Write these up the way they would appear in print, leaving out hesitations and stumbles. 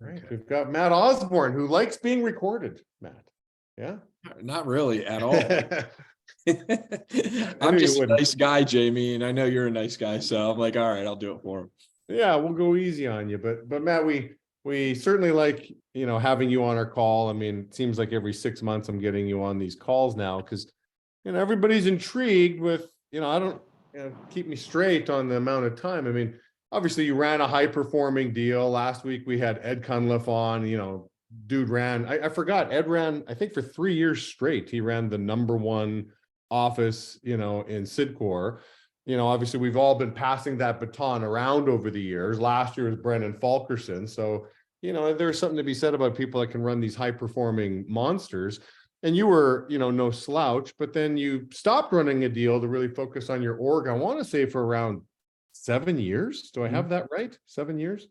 Right. Okay. We've got Matt Osborne, who likes being recorded. Matt. Yeah. Not really at all. I I'm knew you just a wouldn't. nice guy, Jamie, and I know you're a nice guy, so I'm like, all right, I'll do it for him. Yeah, we'll go easy on you, but Matt, we certainly like, having you on our call. I mean, it seems like every 6 months I'm getting you on these calls now because everybody's intrigued with, I don't, keep me straight on the amount of time. I mean, obviously you ran a high performing deal. Last week we had Ed Cunliffe on, dude ran, I forgot, Ed ran, I think for 3 years straight, he ran the #1 office, in Sidcor. Obviously we've all been passing that baton around over the years. Last year was Brendan Fulkerson. So, there's something to be said about people that can run these high performing monsters. And you were, no slouch, but then you stopped running a deal to really focus on your org. I want to say for around 7 years. Do I have that right? 7 years?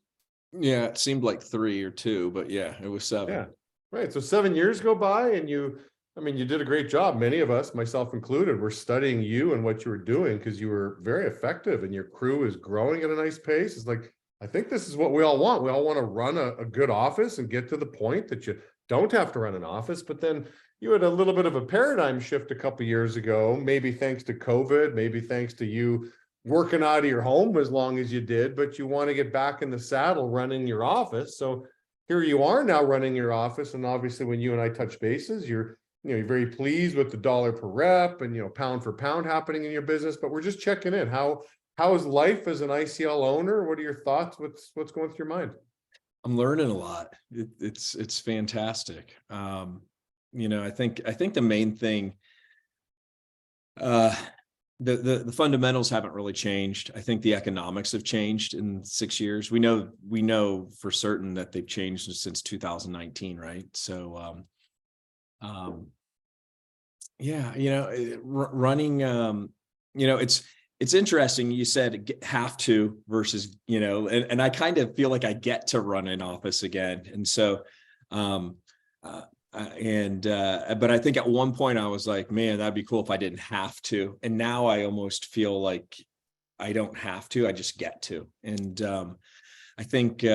Yeah, it seemed like 3 or 2, but yeah, it was 7. Yeah. Right. So 7 years go by and you did a great job. Many of us, myself included, were studying you and what you were doing because you were very effective and your crew is growing at a nice pace. It's like, I think this is what we all want. We all want to run a good office and get to the point that you don't have to run an office. But then you had a little bit of a paradigm shift a couple of years ago, maybe thanks to COVID, maybe thanks to you working out of your home as long as you did, but you want to get back in the saddle running your office. So here you are now running your office. And obviously when you and I touch bases, you're very pleased with the dollar per rep and, pound for pound happening in your business, but we're just checking in. How is life as an ICL owner? What are your thoughts? What's going through your mind? I'm learning a lot. It's fantastic. I think the main thing, the fundamentals haven't really changed. I think the economics have changed in 6 years. We know for certain that they've changed since 2019, right? So, yeah, running, it's interesting. You said have to versus, and I kind of feel like I get to run an office again. And so, but I think at one point I was like, man, that'd be cool if I didn't have to. And now I almost feel like I don't have to, I just get to. And I think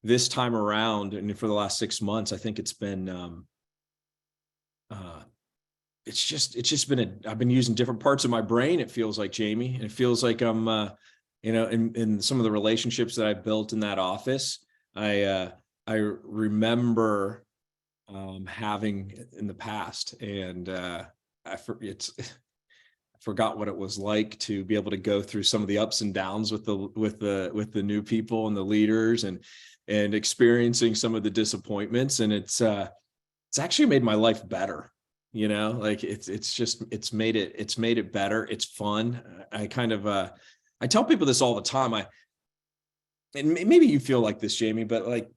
this time around, and for the last 6 months, I think it's been, it's just been I've been using different parts of my brain. It feels like, Jamie, and it feels like I'm, in some of the relationships that I built in that office, I remember having in the past, and I forgot what it was like to be able to go through some of the ups and downs with the new people and the leaders, and experiencing some of the disappointments, and it's actually made my life better. Like it's made it better. It's fun. I kind of I tell people this all the time. And maybe you feel like this, Jamie, but like,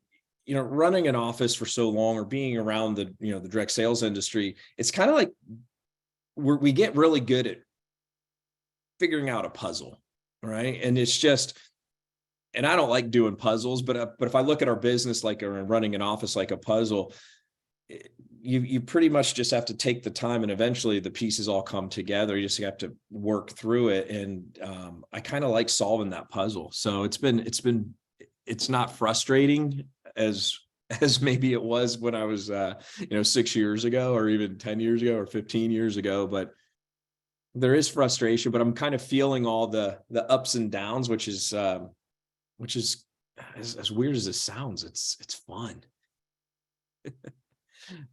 running an office for so long, or being around the direct sales industry, it's kind of like we get really good at figuring out a puzzle, right? And it's just, and I don't like doing puzzles, but if I look at our business like, or running an office like a puzzle, you pretty much just have to take the time, and eventually the pieces all come together. You just have to work through it. And I kind of like solving that puzzle. So it's not frustrating as maybe it was when I was 6 years ago, or even 10 years ago, or 15 years ago, but there is frustration. But I'm kind of feeling all the ups and downs, which is as weird as it sounds, it's fun.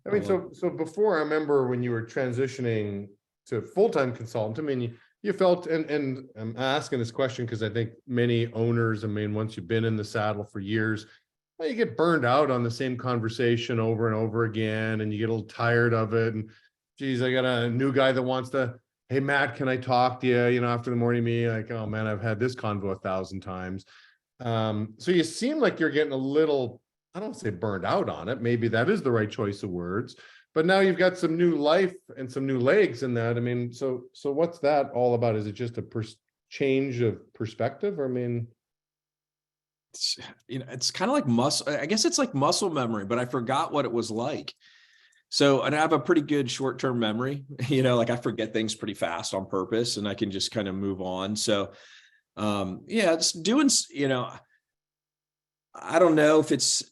I mean, so before, I remember when you were transitioning to full-time consultant, I mean, you felt, and I'm asking this question because I think many owners, once you've been in the saddle for years, you get burned out on the same conversation over and over again, and you get a little tired of it. And geez, I got a new guy that wants to, hey, Matt, can I talk to you? After the morning meeting, like, oh man, I've had this convo 1,000 times. So you seem like you're getting a little, I don't say burned out on it. Maybe that is the right choice of words, but now you've got some new life and some new legs in that. So what's that all about? Is it just a change of perspective? It's kind of like muscle. I guess it's like muscle memory, but I forgot what it was like. So, and I have a pretty good short-term memory, like I forget things pretty fast on purpose, and I can just kind of move on. So, yeah, it's doing, I don't know if it's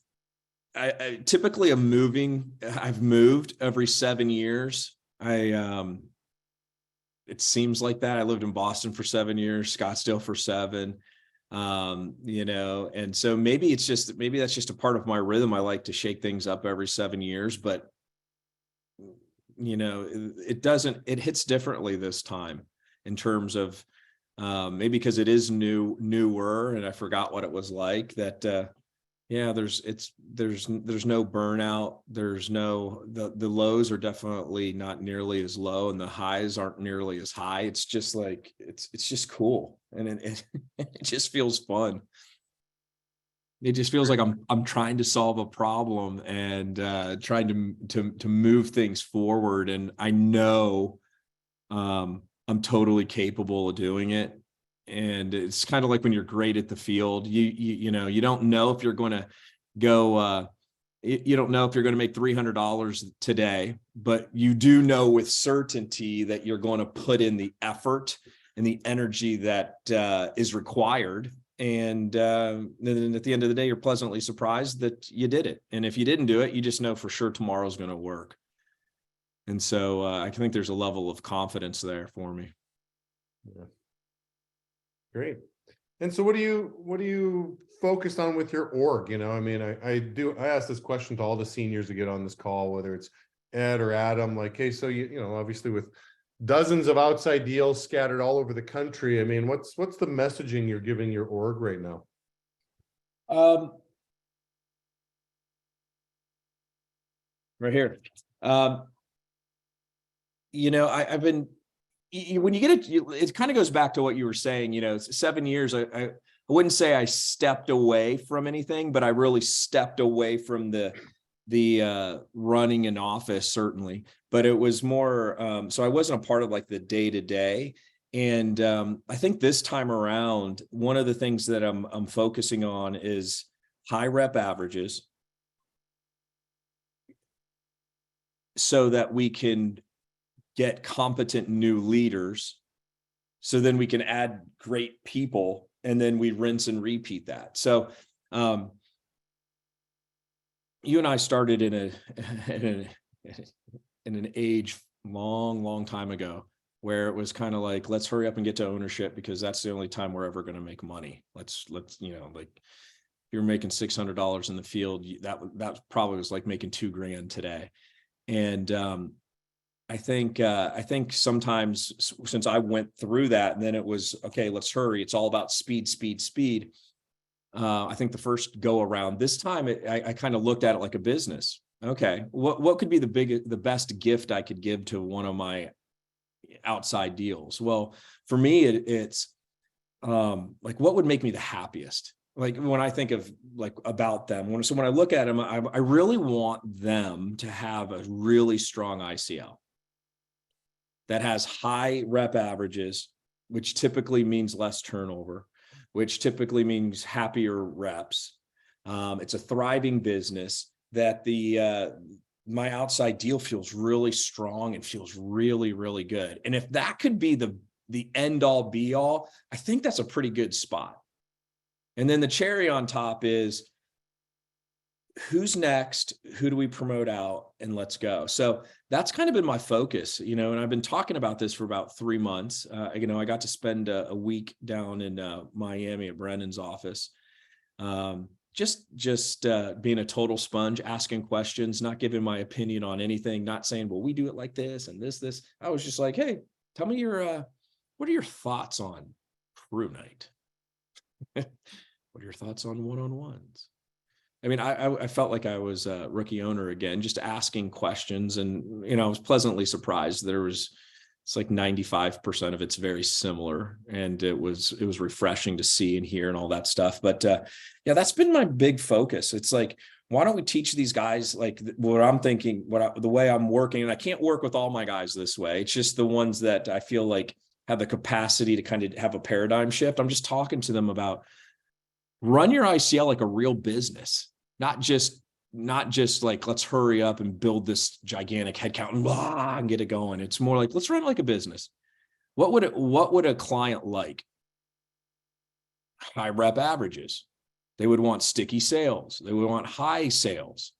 I typically am moving. I've moved every 7 years. It seems like that. I lived in Boston for 7 years, Scottsdale for 7. And so maybe that's just a part of my rhythm. I like to shake things up every 7 years, but it hits differently this time in terms of maybe because it is newer, and I forgot what it was like that. There's no burnout. The lows are definitely not nearly as low, and the highs aren't nearly as high. It's just like, it's just cool. And it just feels fun. It just feels like I'm trying to solve a problem and trying to move things forward. And I know I'm totally capable of doing it. And it's kind of like when you're great at the field, you don't know if you're going to go, you don't know if you're going to make $300 today, but you do know with certainty that you're going to put in the effort and the energy that is required. And then at the end of the day, you're pleasantly surprised that you did it. And if you didn't do it, you just know for sure tomorrow's going to work. And so I think there's a level of confidence there for me. Yeah. Great. And so what do you focus on with your org? I mean, I ask this question to all the seniors that get on this call, whether it's Ed or Adam, like, hey, so obviously with dozens of outside deals scattered all over the country, I mean, what's the messaging you're giving your org right now? Right here. I've been, when you get it kind of goes back to what you were saying, 7 years, I wouldn't say I stepped away from anything, but I really stepped away from the running an office, certainly, but it was more, so I wasn't a part of like the day to day. And I think this time around, one of the things that I'm focusing on is high rep averages, so that we can get competent new leaders, so then we can add great people, and then we rinse and repeat that. So you and I started in an age long time ago where it was kind of like, let's hurry up and get to ownership, because that's the only time we're ever going to make money. Let's like you're making $600 in the field, that probably was like making $2,000 today. And I think sometimes, since I went through that, and then it was, okay, let's hurry. It's all about speed. I think the first go around this time, I kind of looked at it like a business. Okay, what could be the best gift I could give to one of my outside deals? Well, for me, it's like, what would make me the happiest? Like when I think of like about them, when I look at them, I really want them to have a really strong ICL that has high rep averages, which typically means less turnover, which typically means happier reps. It's a thriving business that my outside deal feels really strong and feels really, really good. And if that could be the end all be all, I think that's a pretty good spot. And then the cherry on top is, who's next? Who do we promote out? And let's go. So that's kind of been my focus, and I've been talking about this for about 3 months. I got to spend a week down in Miami at Brennan's office. Just being a total sponge, asking questions, not giving my opinion on anything, not saying, well, we do it like this and this. I was just like, hey, tell me what are your thoughts on crew night? What are your thoughts on one-on-ones? I mean, I felt like I was a rookie owner again, just asking questions. And, I was pleasantly surprised. It's like 95% of it's very similar. And it was refreshing to see and hear and all that stuff. But that's been my big focus. It's like, why don't we teach these guys like what I'm thinking, the way I'm working? And I can't work with all my guys this way. It's just the ones that I feel like have the capacity to kind of have a paradigm shift. I'm just talking to them about, run your ICL like a real business. Not just like, let's hurry up and build this gigantic headcount and get it going. It's more like, let's run it like a business. What would a client like? High rep averages. They would want sticky sales. They would want high sales.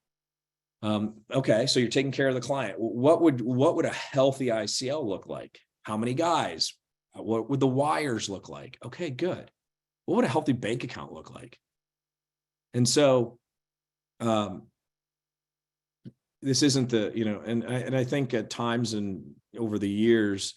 Okay, so you're taking care of the client. What would a healthy ICL look like? How many guys? What would the wires look like? Okay, good. What would a healthy bank account look like? And so this isn't the, and I think at times and over the years,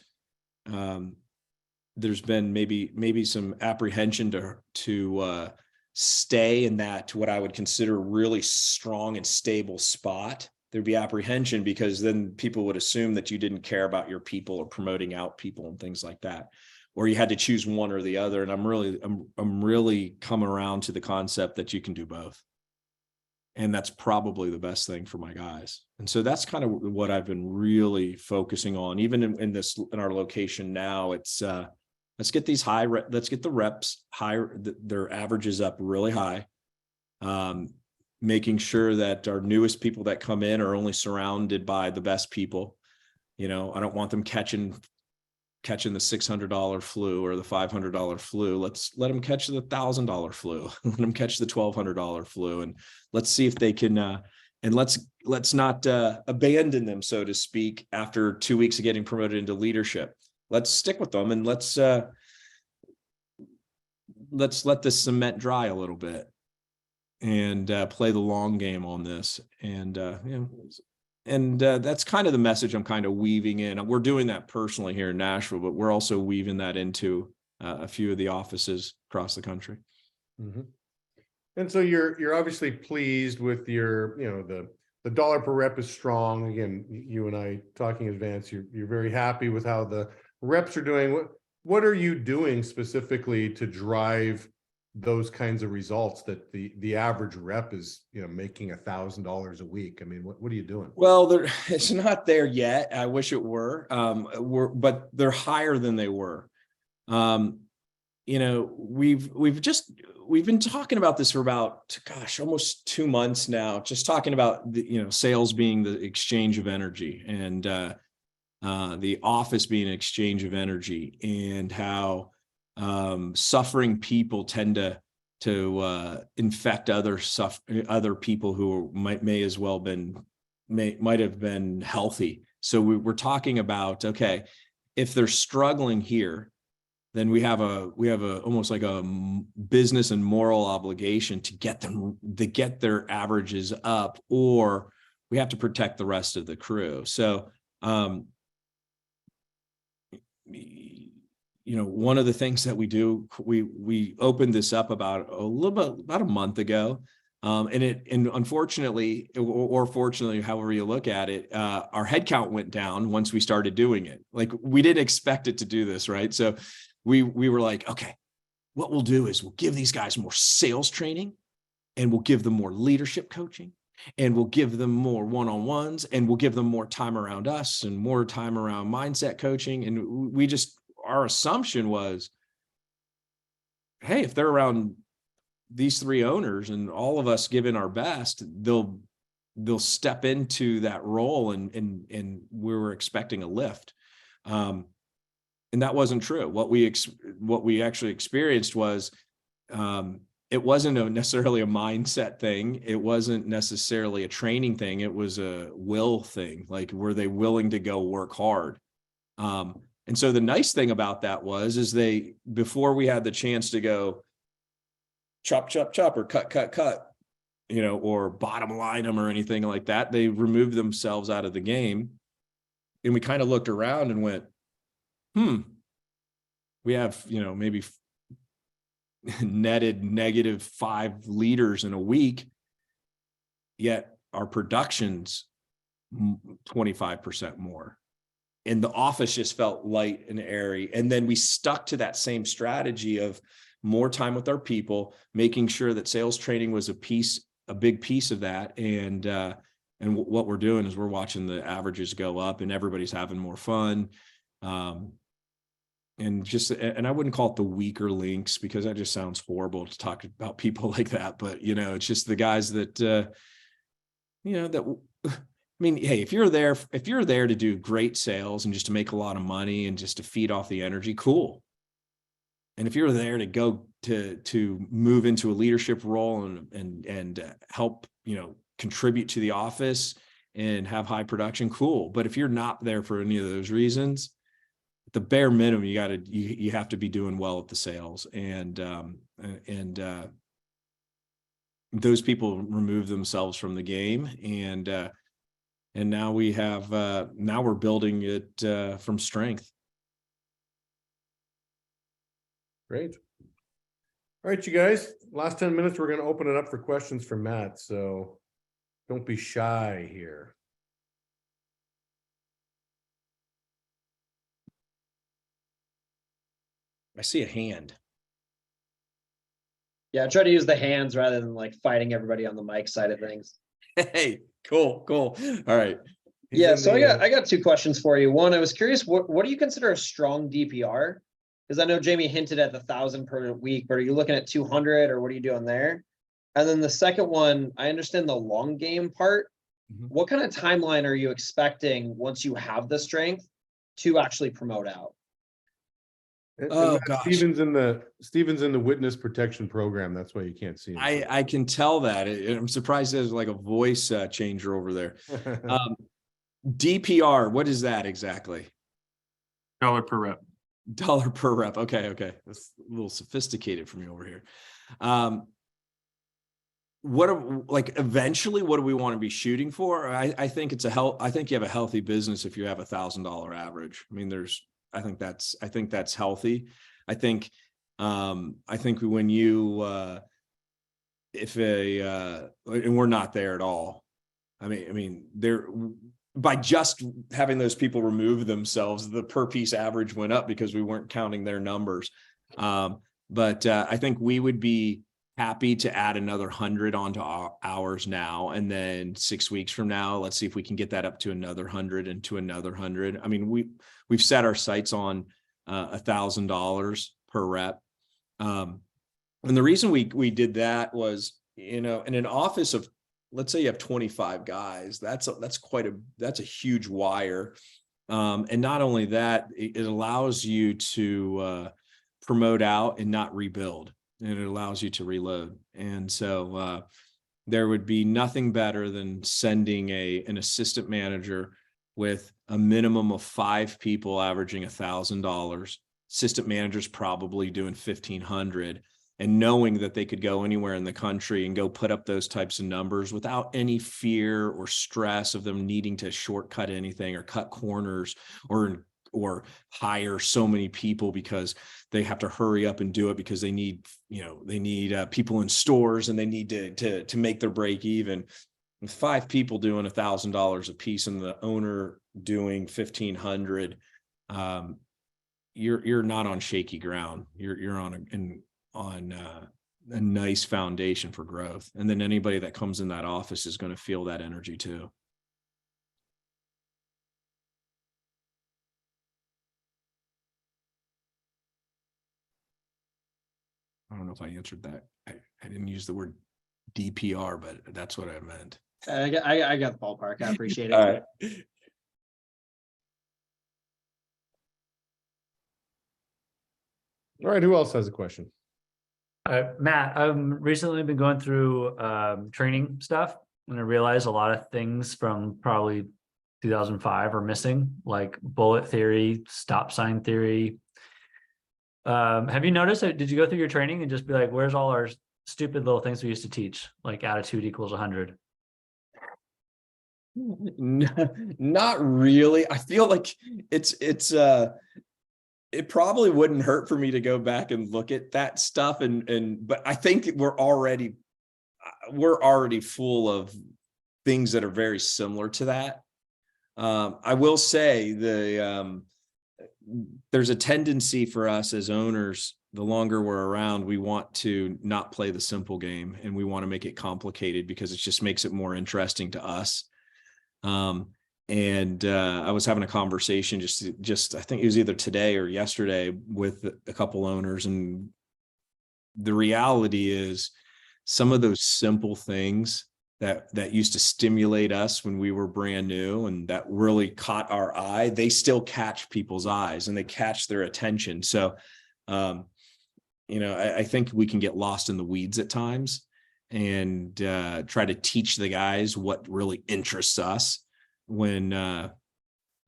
there's been maybe some apprehension to stay in that, what I would consider really strong and stable spot. There'd be apprehension because then people would assume that you didn't care about your people or promoting out people and things like that, or you had to choose one or the other. And I'm really coming around to the concept that you can do both. And that's probably the best thing for my guys. And so that's kind of what I've been really focusing on, even in our location now. It's let's get these let's get the reps higher, their averages up really high. Making sure that our newest people that come in are only surrounded by the best people. I don't want them catching the $600 flu or the $500 flu. Let's let them catch the $1,000 flu. Let them catch the $1,200 flu, and let's see if they can. And let's not abandon them, so to speak, after 2 weeks of getting promoted into leadership. Let's stick with them, and let's let the cement dry a little bit and play the long game on this. And that's kind of the message I'm kind of weaving in. We're doing that personally here in Nashville, but we're also weaving that into a few of the offices across the country. Mm-hmm. And so you're obviously pleased with your, the dollar per rep is strong. Again, you and I talking in advance, you're very happy with how the reps are doing. What are you doing specifically to drive those kinds of results that the average rep is, making $1,000 a week? I mean, what are you doing? Well, it's not there yet. I wish it were. But they're higher than they were. We've been talking about this for about, almost 2 months now, just talking about sales being the exchange of energy, and the office being an exchange of energy, and how suffering people tend to infect other people who might have been healthy. So we're talking about, okay, if they're struggling here, then we have almost like a business and moral obligation to get their averages up, or we have to protect the rest of the crew. So, one of the things that we do, we opened this up about a month ago. And unfortunately, or fortunately, however you look at it, our headcount went down once we started doing it. Like, we didn't expect it to do this, right? So we were like, okay, what we'll do is we'll give these guys more sales training, and we'll give them more leadership coaching, and we'll give them more one-on-ones, and we'll give them more time around us and more time around mindset coaching. And our assumption was, hey, if they're around these three owners and all of us giving our best, they'll step into that role, and we were expecting a lift. And that wasn't true. What we actually experienced was, it wasn't necessarily a mindset thing. It wasn't necessarily a training thing. It was a will thing. Like, were they willing to go work hard? And so the nice thing about that is before we had the chance to go chop, chop, chop, or cut, cut, cut, or bottom line them or anything like that, they removed themselves out of the game. And we kind of looked around and went, we have, maybe netted -5 leaders in a week, yet our production's 25% more. And the office just felt light and airy. And then we stuck to that same strategy of more time with our people, making sure that sales training was a big piece of that. And what we're doing is we're watching the averages go up, and everybody's having more fun. And I wouldn't call it the weaker links, because that just sounds horrible to talk about people like that. But, it's just the guys that, hey, if you're there to do great sales and just to make a lot of money and just to feed off the energy, cool. And if you're there to go to move into a leadership role and help, contribute to the office and have high production, cool. But if you're not there for any of those reasons, at the bare minimum, you have to be doing well at the sales, and those people remove themselves from the game, and now we're building it from strength. Great. All right, you guys, last 10 minutes, we're going to open it up for questions for Matt. So don't be shy here. I see a hand. Yeah, I try to use the hands rather than like fighting everybody on the mic side of things. Hey, cool. All right. Yeah, so I got two questions for you. One, I was curious, what do you consider a strong DPR? Because I know Jamie hinted at the 1,000 per week, but are you looking at 200 or what are you doing there? And then the second one, I understand the long game part. What kind of timeline are you expecting once you have the strength to actually promote out? Oh gosh, Steven's in the witness protection program. That's why you can't see him. I can tell that. I'm surprised there's like a voice changer over there. DPR, what is that exactly? $1 per rep. $1 per rep. Okay. That's a little sophisticated for me over here. Eventually, what do we want to be shooting for? I think I think you have a healthy business if you have $1,000 average. I mean, I think that's healthy. I think when you, and we're not there at all. I mean, by just having those people remove themselves, the per piece average went up because we weren't counting their numbers. But I think we would be happy to add another 100 onto ours now. And then 6 weeks from now, let's see if we can get that up to another 100 and to another 100. I mean, we've set our sights on $1,000 per rep. And the reason we did that was, in an office of, let's say you have 25 guys, that's a huge wire. And not only that, it allows you to promote out and not rebuild, and it allows you to reload. And so there would be nothing better than sending an assistant manager with a minimum of 5 people averaging $1,000, assistant managers probably doing 1,500, and knowing that they could go anywhere in the country and go put up those types of numbers without any fear or stress of them needing to shortcut anything or cut corners or hire so many people because they have to hurry up and do it because they need people in stores and they need to make their break even. With 5 people doing $1,000 a piece and the owner doing 1,500, you're not on shaky ground. You're on a nice foundation for growth. And then anybody that comes in that office is going to feel that energy too. I don't know if I answered that. I didn't use the word DPR, but that's what I meant. I got the ballpark. I appreciate it. All right. All right, who else has a question? Matt, I've recently been going through training stuff, and I realized a lot of things from probably 2005 are missing, like bullet theory, stop sign theory. Have you noticed that? Did you go through your training and just be like, where's all our stupid little things we used to teach, like attitude equals 100? Not really. I feel like it probably wouldn't hurt for me to go back and look at that stuff, but I think we're already full of things that are very similar to that. I will say there's a tendency for us as owners, the longer we're around, we want to not play the simple game and we want to make it complicated because it just makes it more interesting to us. I was having a conversation just I think it was either today or yesterday with a couple owners, and the reality is some of those simple things that used to stimulate us when we were brand new and that really caught our eye, they still catch people's eyes and they catch their attention. So I think we can get lost in the weeds at times and try to teach the guys what really interests us when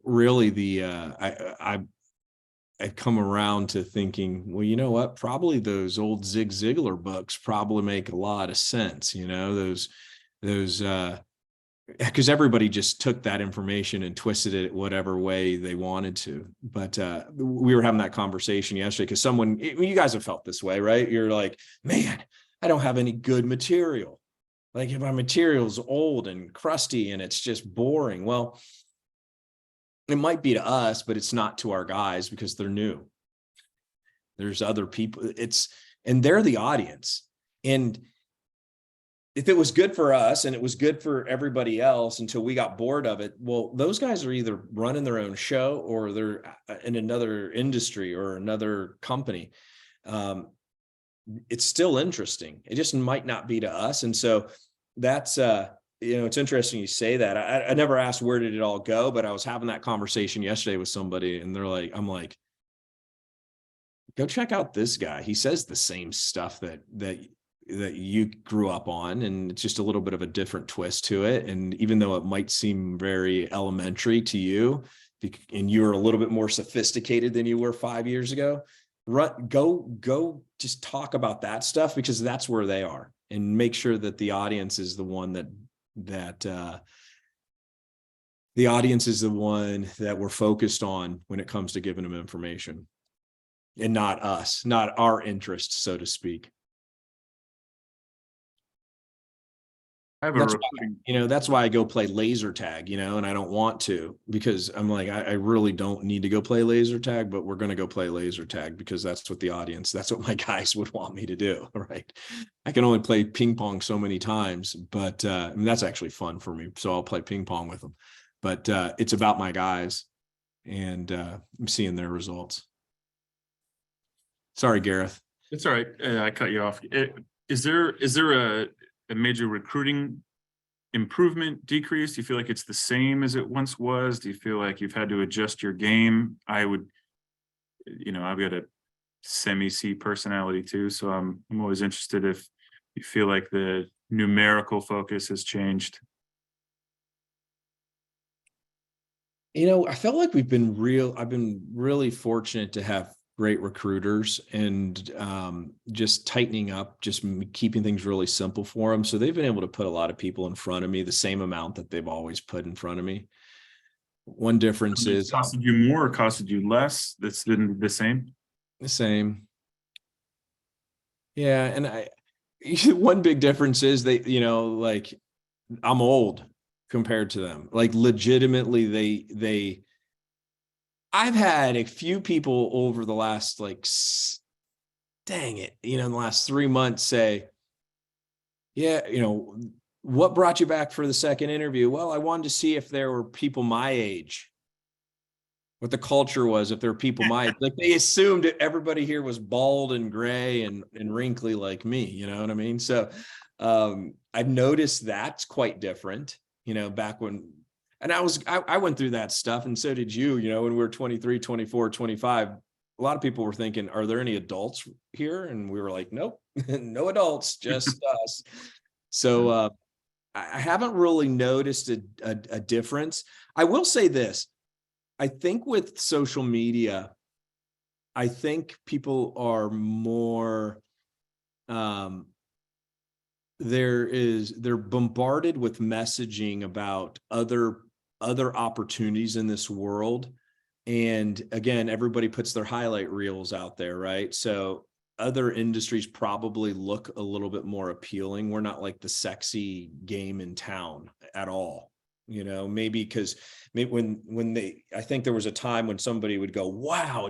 really I've come around to thinking, well, you know what? Probably those old Zig Ziglar books probably make a lot of sense, those because everybody just took that information and twisted it whatever way they wanted to. But we were having that conversation yesterday because you guys have felt this way, right? You're like, man, I don't have any good material. Like if my material's old and crusty and it's just boring. Well, it might be to us, but it's not to our guys because they're new. There's other people. And they're the audience. And if it was good for us and it was good for everybody else until we got bored of it, well, those guys are either running their own show or they're in another industry or another company. It's still interesting. It just might not be to us. And so that's, it's interesting you say that. I never asked where did it all go, but I was having that conversation yesterday with somebody and I'm like, go check out this guy. He says the same stuff that you grew up on, and it's just a little bit of a different twist to it. And even though it might seem very elementary to you, and you're a little bit more sophisticated than you were 5 years ago, go just talk about that stuff because that's where they are, and make sure that the audience is the one that we're focused on when it comes to giving them information, and not us, not our interests, so to speak. I have That's why I go play laser tag, and I don't want to, because I'm like, I really don't need to go play laser tag, but we're going to go play laser tag because that's what that's what my guys would want me to do. Right. I can only play ping pong so many times, but that's actually fun for me. So I'll play ping pong with them, but it's about my guys, and I'm seeing their results. Sorry, Gareth. It's all right. I cut you off. Is there a major recruiting improvement, decrease? Do you feel like it's the same as it once was? Do you feel like you've had to adjust your game? I've got a semi-C personality too, so I'm always interested if you feel like the numerical focus has changed. I felt like I've been really fortunate to have great recruiters, and just tightening up, just keeping things really simple for them. So they've been able to put a lot of people in front of me, the same amount that they've always put in front of me. One difference is costed you more or costed you less. That's been the same. The same. Yeah. And one big difference is like I'm old compared to them. Like legitimately, I've had a few people over the last in the last 3 months say, yeah, what brought you back for the second interview? Well, I wanted to see if there were people my age, what the culture was, if there were people my age. Like they assumed everybody here was bald and gray and wrinkly like me, you know what I mean? So I've noticed that's quite different, back when. And I went through that stuff, and so did you, when we were 23, 24, 25, a lot of people were thinking, are there any adults here? And we were like, nope, no adults, just us. So I haven't really noticed a difference. I will say this. I think with social media, I think people are more, they're bombarded with messaging about other opportunities in this world. And again, everybody puts their highlight reels out there, right? So other industries probably look a little bit more appealing. We're not like the sexy game in town at all, maybe because I think there was a time when somebody would go, wow,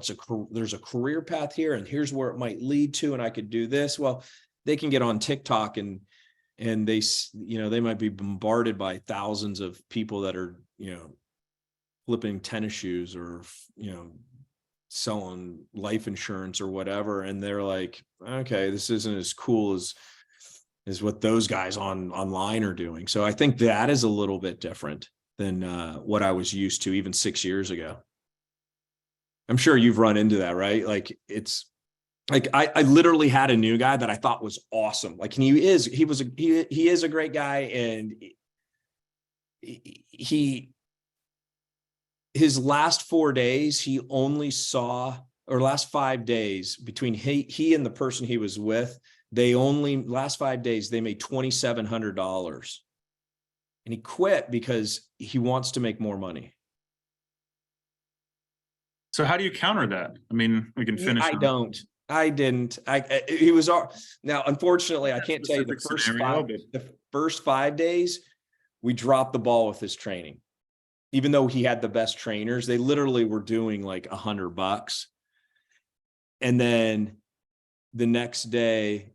there's a career path here, and here's where it might lead to, and I could do this. Well, they can get on TikTok and they might be bombarded by thousands of people that are, flipping tennis shoes or, selling life insurance or whatever. And they're like, okay, this isn't as cool as what those guys online are doing. So I think that is a little bit different than what I was used to even 6 years ago. I'm sure you've run into that, right? Like like I literally had a new guy that I thought was awesome. Like he is a great guy, and his last 4 days, he only saw, or last 5 days between he and the person he was with, last 5 days, they made $2,700. And he quit because he wants to make more money. So how do you counter that? I mean, we can finish. I didn't. Now, unfortunately, I can't tell you the first 5 days, we dropped the ball with his training. Even though he had the best trainers, they literally were doing like $100. And then the next day,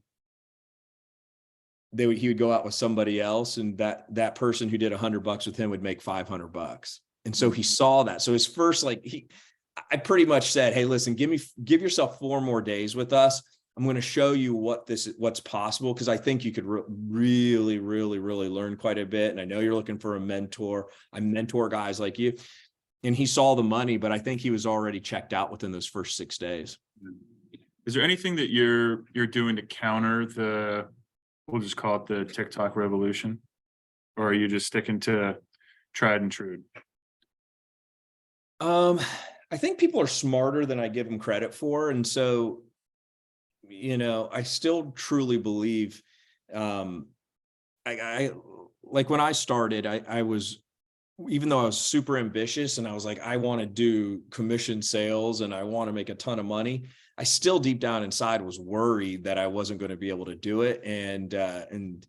he would go out with somebody else, and that person who did $100 with him would make $500. And so he saw that. So his first, I pretty much said, hey, listen, give yourself 4 more days with us. I'm going to show you what's possible, because I think you could really, really, really learn quite a bit. And I know you're looking for a mentor. I mentor guys like you. And he saw the money, but I think he was already checked out within those first 6 days. Is there anything that you're doing to counter we'll just call it the TikTok revolution? Or are you just sticking to tried and true? I think people are smarter than I give them credit for. And so, I still truly believe, I like when I started, I was, even though I was super ambitious and I was like, I want to do commission sales and I want to make a ton of money, I still deep down inside was worried that I wasn't going to be able to do it. And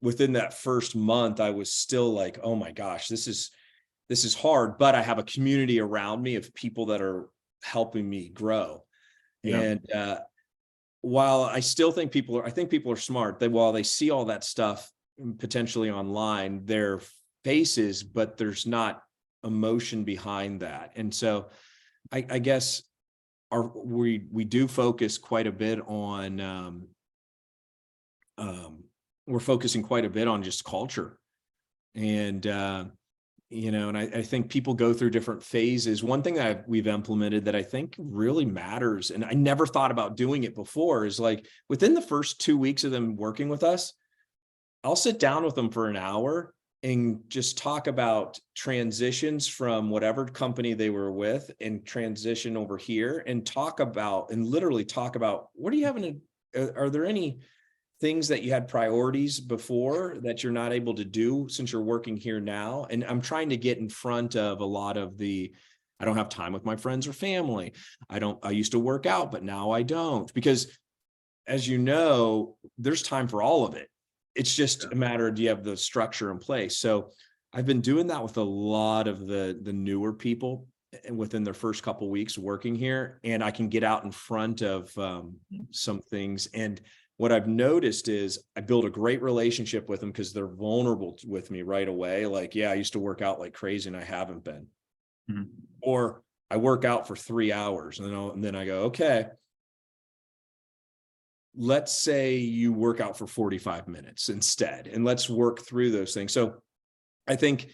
within that first month, I was still like, oh my gosh, this is hard, but I have a community around me of people that are helping me grow. Yeah. And while I still think people are smart, that while they see all that stuff potentially online, their faces, but there's not emotion behind that. And so I guess we do focus quite a bit on, we're focusing quite a bit on just culture. And, and I think people go through different phases. One thing that we've implemented that I think really matters, and I never thought about doing it before, is like within the first 2 weeks of them working with us, I'll sit down with them for an hour and just talk about transitions from whatever company they were with and transition over here, and literally talk about, what are you having are there any things that you had priorities before that you're not able to do since you're working here now? And I'm trying to get in front of a lot of I don't have time with my friends or family. I used to work out, but now I don't, because as you know, there's time for all of it. It's just a matter of, do you have the structure in place? So I've been doing that with a lot of the newer people within their first couple of weeks working here, and I can get out in front of some things. And what I've noticed is I build a great relationship with them because they're vulnerable with me right away. Like, yeah, I used to work out like crazy and I haven't been. Mm-hmm. Or I work out for 3 hours and then I go, okay, let's say you work out for 45 minutes instead, and let's work through those things. So I think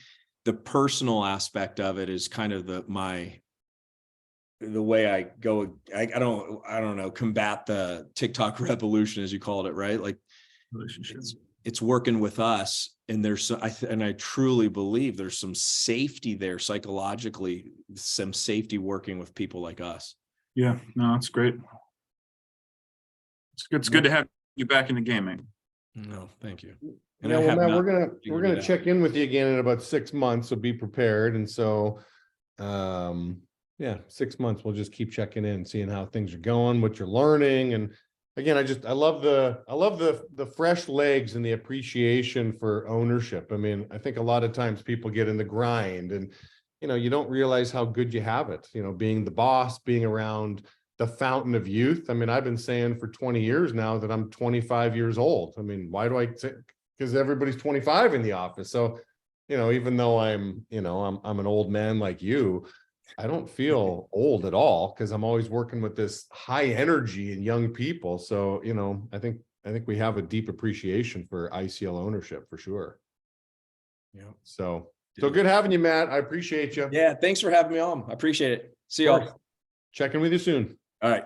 the personal aspect of it is kind of the way I go. I don't know, combat the TikTok revolution, as you called it, right? Like it's working with us, and I truly believe there's some safety there psychologically, some safety working with people like us. Yeah, no, that's great. It's good to have you back in the game, man. No, thank you. And Matt, we're gonna check in with you again in about 6 months, so be prepared. And so, 6 months, we'll just keep checking in, seeing how things are going, what you're learning. And again, I love the fresh legs and the appreciation for ownership. I mean, I think a lot of times people get in the grind, and you don't realize how good you have it. Being the boss, being around the fountain of youth. I mean, I've been saying for 20 years now that I'm 25 years old. I mean, why do I say? Because everybody's 25 in the office. So, even though I'm an old man like you, I don't feel old at all, because I'm always working with this high energy and young people. So, I think we have a deep appreciation for ICL ownership for sure. Yeah. So good having you, Matt. I appreciate you. Yeah. Thanks for having me on. I appreciate it. See y'all. Check in with you soon. All right.